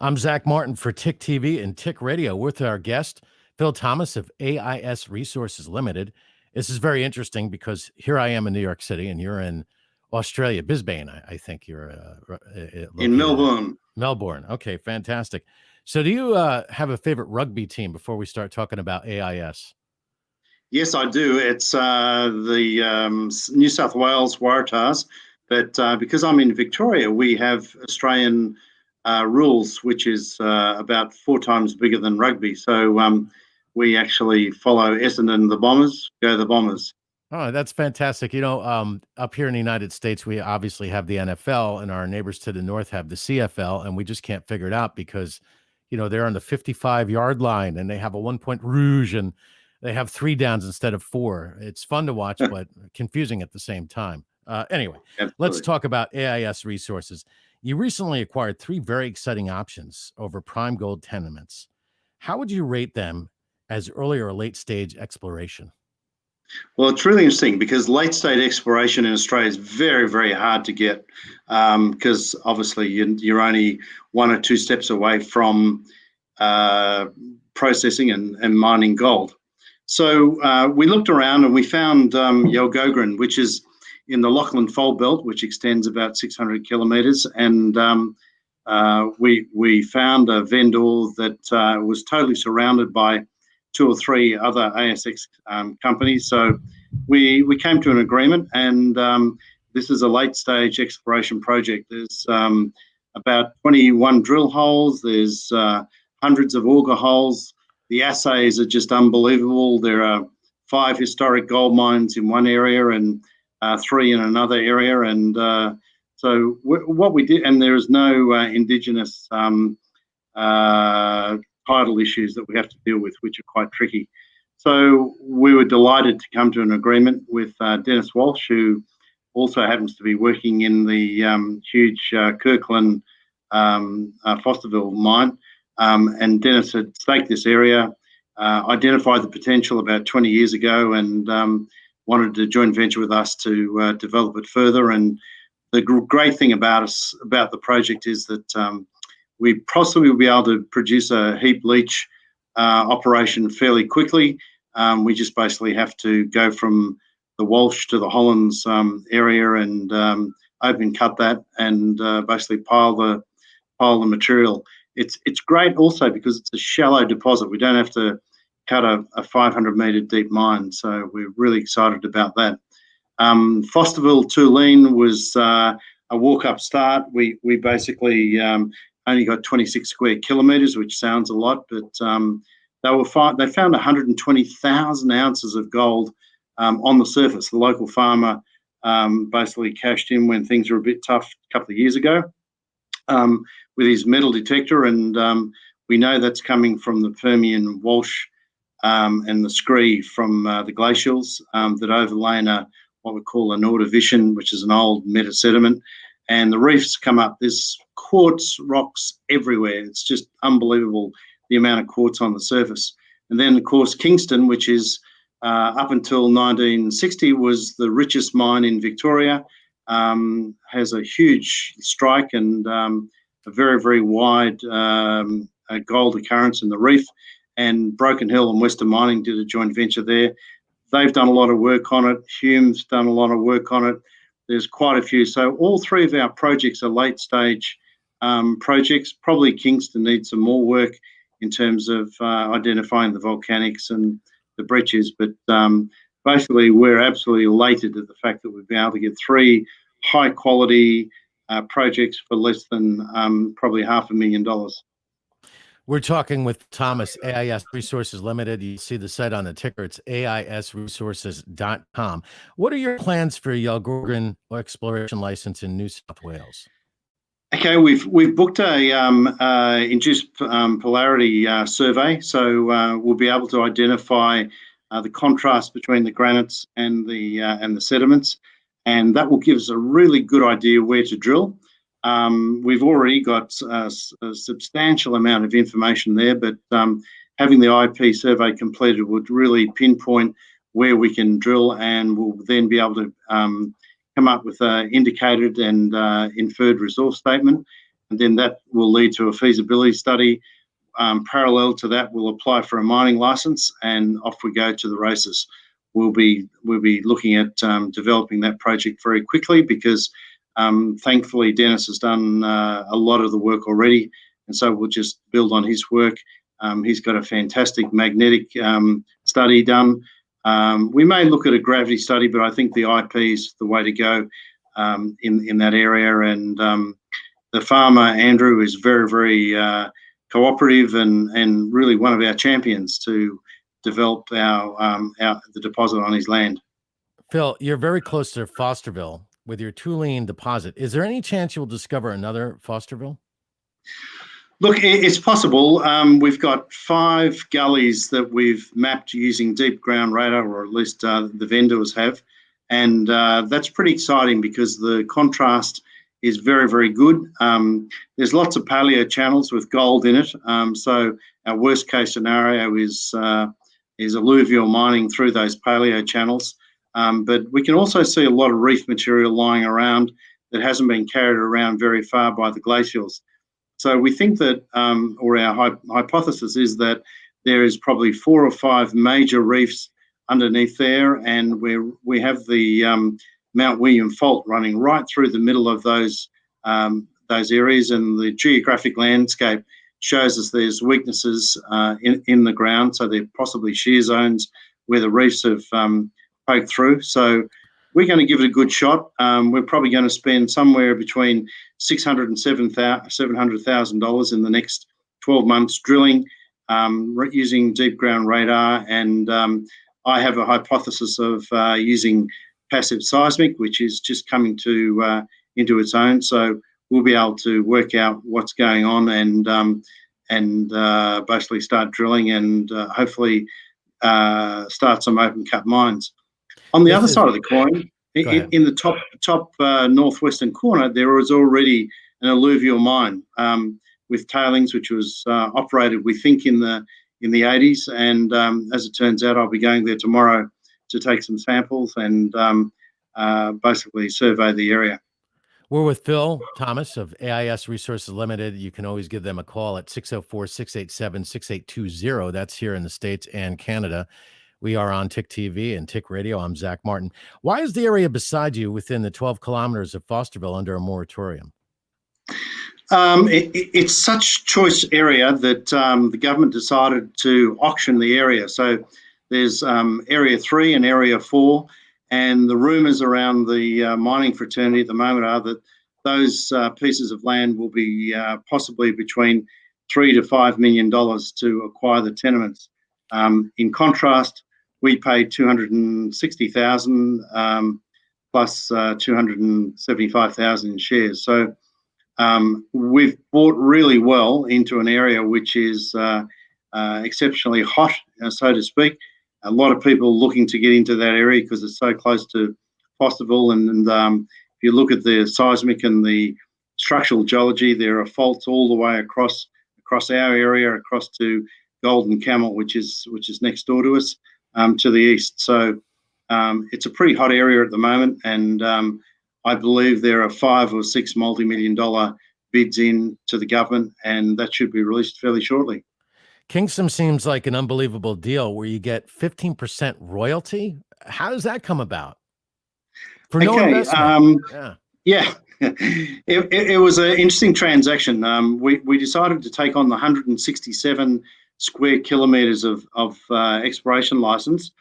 I'm Zach Martin for TIC TV and TIC Radio with our guest, Phil Thomas of AIS Resources Limited. This is very interesting because here I am in New York City and you're in Australia, Brisbane, I think you're In located at. Melbourne. Melbourne. Okay, fantastic. So do you have a favorite rugby team before we start talking about AIS? Yes, I do. It's the New South Wales Waratahs, but because I'm in Victoria, we have Australian rules, which is about 4 times bigger than rugby. So we actually follow Essendon, the Bombers, go the Bombers. Oh, that's fantastic. Up here in the United States, we obviously have the NFL, and our neighbors to the north have the CFL, and we just can't figure it out because, they're on the 55-yard line and they have a 1-point rouge and they have 3 downs instead of 4. It's fun to watch, but confusing at the same time. Anyway, let's Absolutely. talk about AIS Resources. You recently acquired 3 very exciting options over prime gold tenements. How would you rate them as early or late stage exploration? Well, it's really interesting because late stage exploration in Australia is very, very hard to get because obviously you're only 1 or 2 steps away from processing and mining gold. So we looked around and we found Yalgogrin, which is in the Lachlan Fold Belt, which extends about 600 kilometres. And we found a vendor that was totally surrounded by 2 or 3 other ASX companies. So we came to an agreement, and this is a late stage exploration project. There's about 21 drill holes. There's hundreds of auger holes. The assays are just unbelievable. There are 5 historic gold mines in one area and 3 in another area. And so what we did, and there is no Indigenous title issues that we have to deal with, which are quite tricky. So we were delighted to come to an agreement with Dennis Walsh, who also happens to be working in the huge Kirkland Fosterville mine. And Dennis had staked this area, identified the potential about 20 years ago, and wanted to joint venture with us to develop it further. And the great thing about the project is that we possibly will be able to produce a heap leach operation fairly quickly. We just basically have to go from the Walsh to the Hollands area and open cut that and basically pile the material. It's great also because it's a shallow deposit. We don't have to cut a 500-metre deep mine, so we're really excited about that. Fosterville Tuleen was a walk-up start. We basically only got 26 square kilometres, which sounds a lot, but they found 120,000 ounces of gold on the surface. The local farmer basically cashed in when things were a bit tough a couple of years ago with his metal detector, and we know that's coming from the Permian Walsh and the scree from the glacials that overlay what we call an Ordovician, which is an old meta-sediment. And the reefs come up. There's quartz rocks everywhere. It's just unbelievable the amount of quartz on the surface. And then, of course, Kingston, which is up until 1960 was the richest mine in Victoria, has a huge strike and a very, very wide gold occurrence in the reef. And Broken Hill and Western Mining did a joint venture there. They've done a lot of work on it. Hume's done a lot of work on it. There's quite a few. So all 3 of our projects are late stage projects. Probably Kingston needs some more work in terms of identifying the volcanics and the breccias. But basically, we're absolutely elated at the fact that we've been able to get 3 high quality projects for less than probably $500,000. We're talking with Thomas, AIS Resources Limited. You see the site on the ticker. It's AISresources.com. What are your plans for Yalgogrin exploration license in New South Wales? Okay, we've booked a induced polarity survey, so we'll be able to identify the contrast between the granites and the sediments, and that will give us a really good idea where to drill. We've already got a substantial amount of information there, but having the IP survey completed would really pinpoint where we can drill, and we'll then be able to come up with an indicated and inferred resource statement. and then that will lead to a feasibility study. Parallel to that, we'll apply for a mining license, and off we go to the races. We'll be looking at developing that project very quickly because thankfully Dennis has done a lot of the work already, and so we'll just build on his work. He's got a fantastic magnetic study done. We may look at a gravity study, but I think the IP is the way to go in that area. And the farmer, Andrew, is very, very cooperative and really one of our champions to develop the deposit on his land. Phil, you're very close to Fosterville with your Tulane deposit. Is there any chance you will discover another Fosterville? Look, it's possible. We've got 5 gullies that we've mapped using deep ground radar, or at least the vendors have. And that's pretty exciting because the contrast is very, very good. There's lots of paleo channels with gold in it. So our worst case scenario is alluvial mining through those paleo channels. But we can also see a lot of reef material lying around that hasn't been carried around very far by the glacials. So we think that, or our hypothesis is that there is probably 4 or 5 major reefs underneath there, and we have the Mount William Fault running right through the middle of those areas, and the geographic landscape shows us there's weaknesses in the ground, so they're possibly shear zones where the reefs have poked through. So we're going to give it a good shot. We're probably going to spend somewhere between $600,000 and $700,000 in the next 12 months drilling using deep ground radar. And I have a hypothesis of using passive seismic, which is just coming into its own. So we'll be able to work out what's going on and basically start drilling and hopefully start some open cut mines. On the other side of the coin, in the top northwestern corner, there was already an alluvial mine with tailings, which was operated, we think, in the 80s. And as it turns out, I'll be going there tomorrow to take some samples and basically survey the area. We're with Phil Thomas of AIS Resources Limited. You can always give them a call at 604-687-6820. That's here in the States and Canada. We are on TIC TV and TIC Radio. I'm Zach Martin. Why is the area beside you within the 12 kilometers of Fosterville under a moratorium? It's such choice area that the government decided to auction the area. So there's Area 3 and Area 4, and the rumours around the mining fraternity at the moment are that those pieces of land will be possibly between $3 to $5 million to acquire the tenements. In contrast, we paid $260,000 plus $275,000 in shares. So we've bought really well into an area which is exceptionally hot, so to speak. A lot of people looking to get into that area because it's so close to Fosterville. And if you look at the seismic and the structural geology, there are faults all the way across our area, across to Golden Camel, which is next door to us, to the east. So it's a pretty hot area at the moment, and I believe there are 5 or 6 multi-million-dollar bids in to the government, and that should be released fairly shortly. Kingston seems like an unbelievable deal where you get 15% royalty. How does that come about? For no investment. Yeah. It was an interesting transaction. We decided to take on the 167 square kilometres of exploration licence.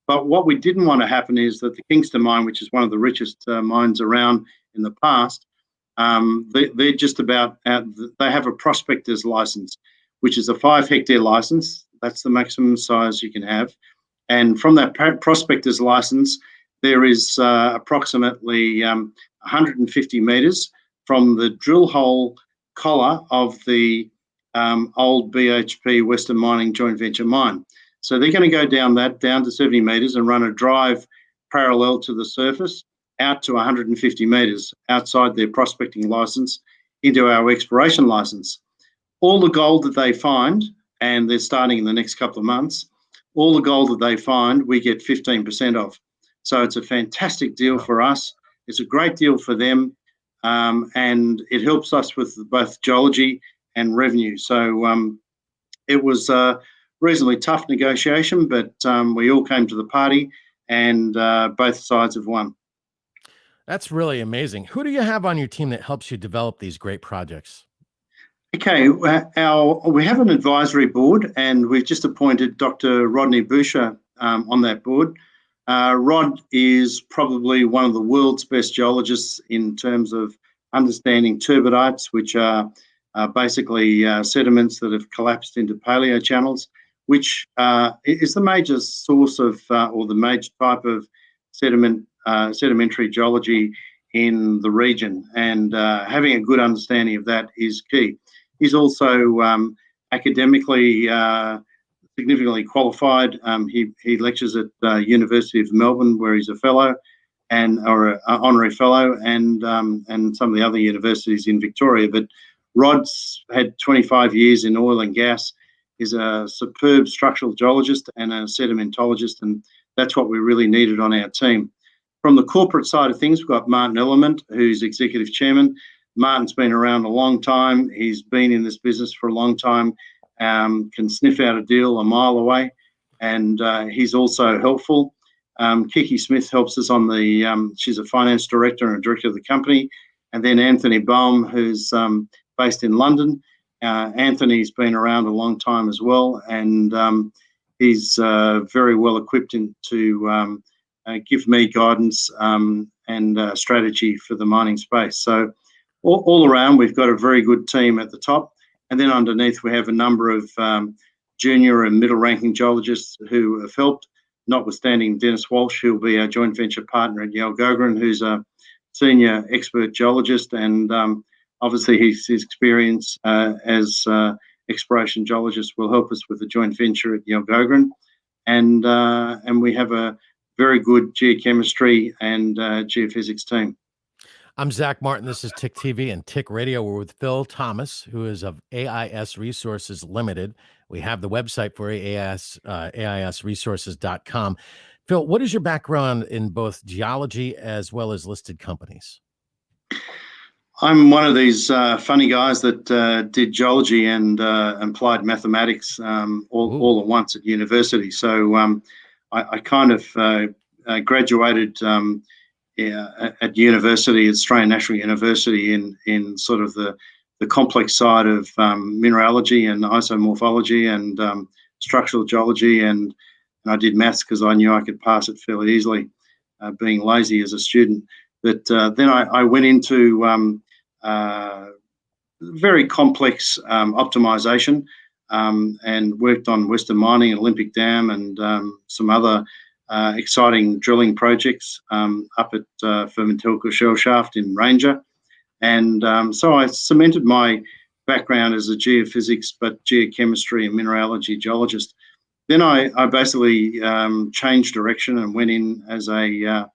But what we didn't want to happen is that the Kingston mine, which is one of the richest mines around in the past, they're just about they have a prospector's licence, which is a 5-hectare licence. That's the maximum size you can have. And from that prospector's licence, there is approximately 150 metres from the drill hole collar of the old BHP Western Mining joint venture mine. So they're going to go down to 70 metres and run a drive parallel to the surface out to 150 metres outside their prospecting licence into our exploration licence. All the gold that they find, and they're starting in the next couple of months, all the gold that they find, we get 15% of. So it's a fantastic deal for us. It's a great deal for them. and it helps us with both geology and revenue. So it was a reasonably tough negotiation, but we all came to the party, and both sides have won. That's really amazing. Who do you have on your team that helps you develop these great projects? Okay, we have an advisory board, and we've just appointed Dr. Rodney Boucher on that board. Rod is probably one of the world's best geologists in terms of understanding turbidites, which are basically sediments that have collapsed into paleochannels, which is the major source of, or the major type of sedimentary geology in the region. And having a good understanding of that is key. He's also academically significantly qualified. He lectures at University of Melbourne, where he's a fellow, or an honorary fellow, and some of the other universities in Victoria. But Rod's had 25 years in oil and gas. He's a superb structural geologist and a sedimentologist, and that's what we really needed on our team. From the corporate side of things, we've got Martin Element, who's executive chairman. Martin's been around a long time. He's been in this business for a long time, can sniff out a deal a mile away, and he's also helpful. Kiki Smith helps us on she's a finance director and a director of the company. And then Anthony Baum, who's based in London. Anthony's been around a long time as well, and he's very well equipped to give me guidance and strategy for the mining space. So all around, we've got a very good team at the top. And then underneath, we have a number of junior and middle-ranking geologists who have helped, notwithstanding Dennis Walsh, who'll be our joint venture partner at Yalgogrin, who's a senior expert geologist. And obviously, his experience as exploration geologist will help us with the joint venture at Yalgogrin. And we have a very good geochemistry and geophysics team. I'm Zach Martin. This is TIC TV and TIC Radio. We're with Phil Thomas, who is of A.I.S. Resources Limited. We have the website for A.I.S, AISresources.com. Phil, what is your background in both geology as well as listed companies? I'm one of these funny guys that did geology and applied mathematics all at once at university. So I kind of graduated at university, at Australian National University, in sort of the complex side of mineralogy and isomorphology and structural geology, and I did maths because I knew I could pass it fairly easily, being lazy as a student. But then I went into very complex optimization and worked on Western Mining, Olympic Dam, and some other exciting drilling projects up at Fermentilco Shell Shaft in Ranger. And so I cemented my background as a geophysics, but geochemistry and mineralogy geologist. Then I basically changed direction and went in as a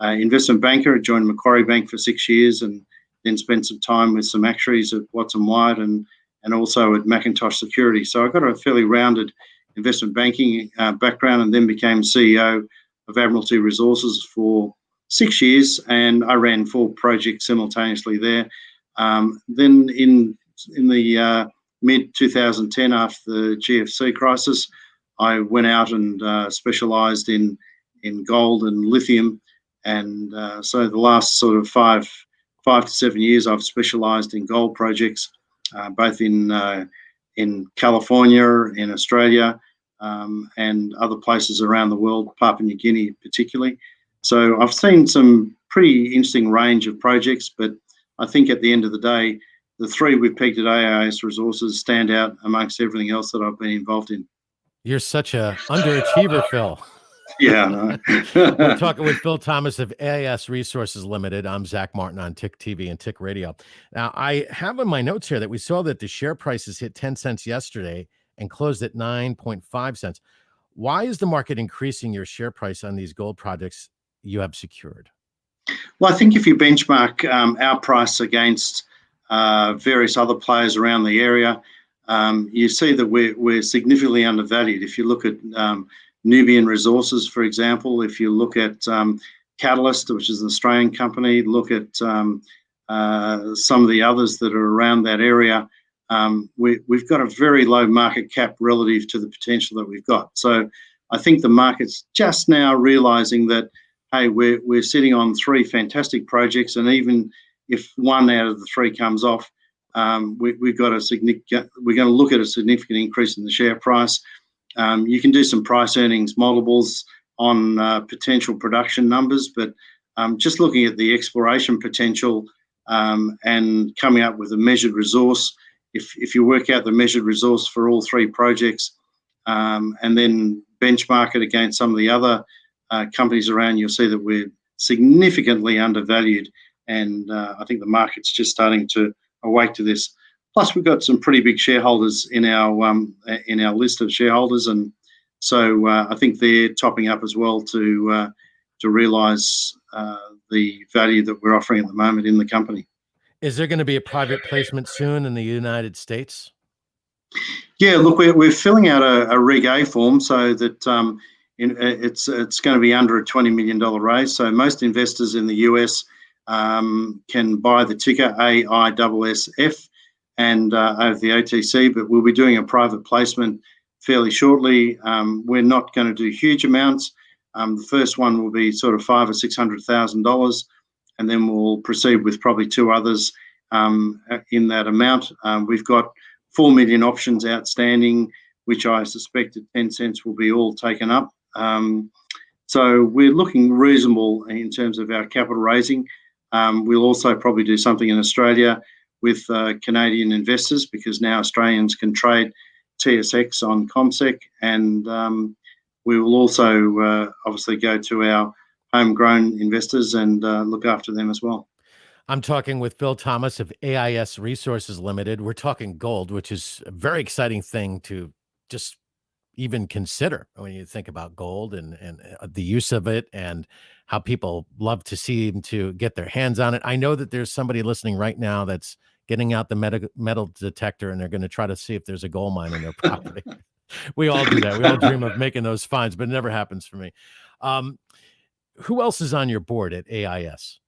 investment banker. I joined Macquarie Bank for 6 years, and then spent some time with some actuaries at Watson Wyatt and also at Macintosh Security. So I got a fairly rounded investment banking background, and then became CEO of Admiralty Resources for 6 years, and I ran 4 projects simultaneously there. Then in the mid 2010, after the GFC crisis, I went out and specialised in gold and lithium, and so the last sort of 5 to 7 years, I've specialised in gold projects, both in California, in Australia, and other places around the world, Papua New Guinea particularly. So I've seen some pretty interesting range of projects, but I think at the end of the day, the 3 we've picked at A.I.S. Resources stand out amongst everything else that I've been involved in. You're such a underachiever, Phil. Yeah. We're talking with Phil Thomas of A.I.S. Resources Limited. I'm Zach Martin on TIC TV and TIC Radio. Now, I have in my notes here that we saw that the share prices hit 10 cents yesterday and closed at 9.5 cents. Why is the market increasing your share price on these gold projects you have secured? Well, I think if you benchmark our price against various other players around the area, you see that we're significantly undervalued. If you look at Nubian Resources, for example, if you look at Catalyst, which is an Australian company, look at some of the others that are around that area, we've got a very low market cap relative to the potential that we've got. So I think the market's just now realising that, hey, we're sitting on 3 fantastic projects, and even if 1 out of the 3 comes off, we're going to look at a significant increase in the share price. You can do some price earnings multiples on potential production numbers, but just looking at the exploration potential and coming up with a measured resource, if you work out the measured resource for all 3 projects and then benchmark it against some of the other companies around, you'll see that we're significantly undervalued, and I think the market's just starting to awake to this. Plus, we've got some pretty big shareholders in our list of shareholders, and so I think they're topping up as well to realise the value that we're offering at the moment in the company. Is there going to be a private placement soon in the United States? Yeah, look, we're filling out a Reg A form so that it's going to be under a $20 million raise. So most investors in the US can buy the ticker AISSF and over the OTC, but we'll be doing a private placement fairly shortly. We're not going to do huge amounts. The first one will be sort of $500,000 or $600,000, and then we'll proceed with probably 2 others in that amount. We've got 4 million options outstanding, which I suspect at 10 cents will be all taken up. So we're looking reasonable in terms of our capital raising. We'll also probably do something in Australia with Canadian investors, because now Australians can trade TSX on ComSec, and we will also obviously go to our homegrown investors and look after them as well. I'm talking with Phil Thomas of A.I.S. Resources Limited. We're talking gold, which is a very exciting thing to just even consider when you think about gold and the use of it and how people love to seem to get their hands on it. I know that there's somebody listening right now that's getting out the metal detector, and they're going to try to see if there's a gold mine on their property. We all do that. We all dream of making those finds, but it never happens for me. Who else is on your board at AIS?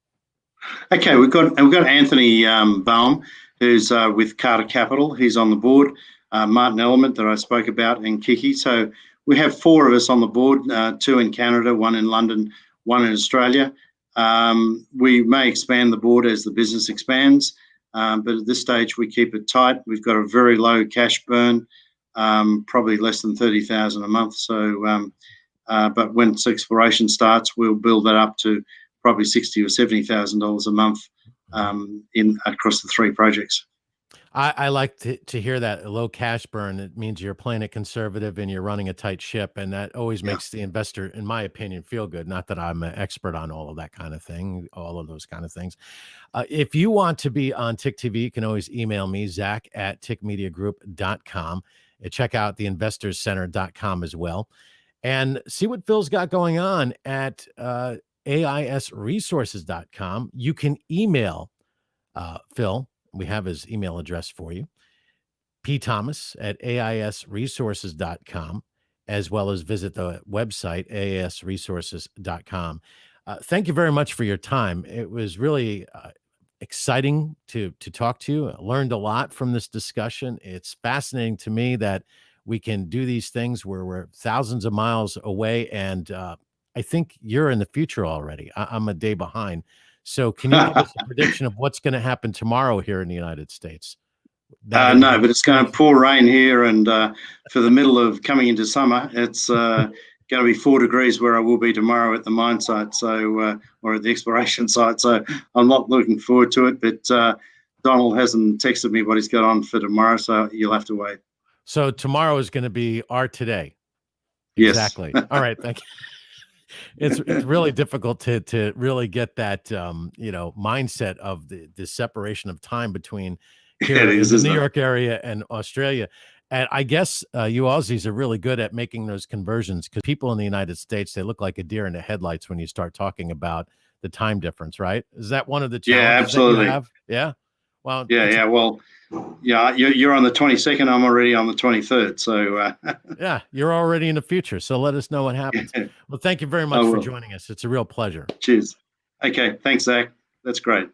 Okay, we've got Anthony Baum, who's with Carter Capital. He's on the board. Martin Element, that I spoke about, and Kiki. So we have 4 of us on the board, 2 in Canada, 1 in London, 1 in Australia. We may expand the board as the business expands, but at this stage we keep it tight. We've got a very low cash burn, probably less than $30,000 a month. So, but when exploration starts, we'll build that up to probably $60,000 or $70,000 a month across the 3 projects. I like to hear that, a low cash burn. It means you're playing it conservative and you're running a tight ship, and that always makes the investor, in my opinion, feel good. Not that I'm an expert on all of that kind of thing, all of those kind of things. If you want to be on TIC TV, you can always email me, zach@ticmediagroup.com. Check out theinvestorscenter.com as well, and see what Phil's got going on at AISresources.com. You can email Phil. We have his email address for you, pthomas@aisresources.com, as well as visit the website, aisresources.com. Thank you very much for your time. It was really exciting to talk to you. I learned a lot from this discussion. It's fascinating to me that we can do these things where we're thousands of miles away, and I think you're in the future already. I'm a day behind. So can you give us a prediction of what's going to happen tomorrow here in the United States? No, but it's going to pour rain here, and for the middle of coming into summer, it's going to be 4 degrees where I will be tomorrow at the mine site, so or at the exploration site. So I'm not looking forward to it, but Donald hasn't texted me what he's got on for tomorrow, so you'll have to wait. So tomorrow is going to be our today. Yes. Exactly. All right. Thank you. It's really difficult to really get that mindset of the separation of time between here in the New York area and Australia. And I guess you Aussies are really good at making those conversions, because people in the United States, they look like a deer in the headlights when you start talking about the time difference, right? Is that one of the challenges that you have? Yeah. Well, yeah. Well, yeah, you're on the 22nd. I'm already on the 23rd. So yeah, you're already in the future. So let us know what happens. Well, thank you very much for joining us. It's a real pleasure. Cheers. Okay. Thanks, Zach. That's great.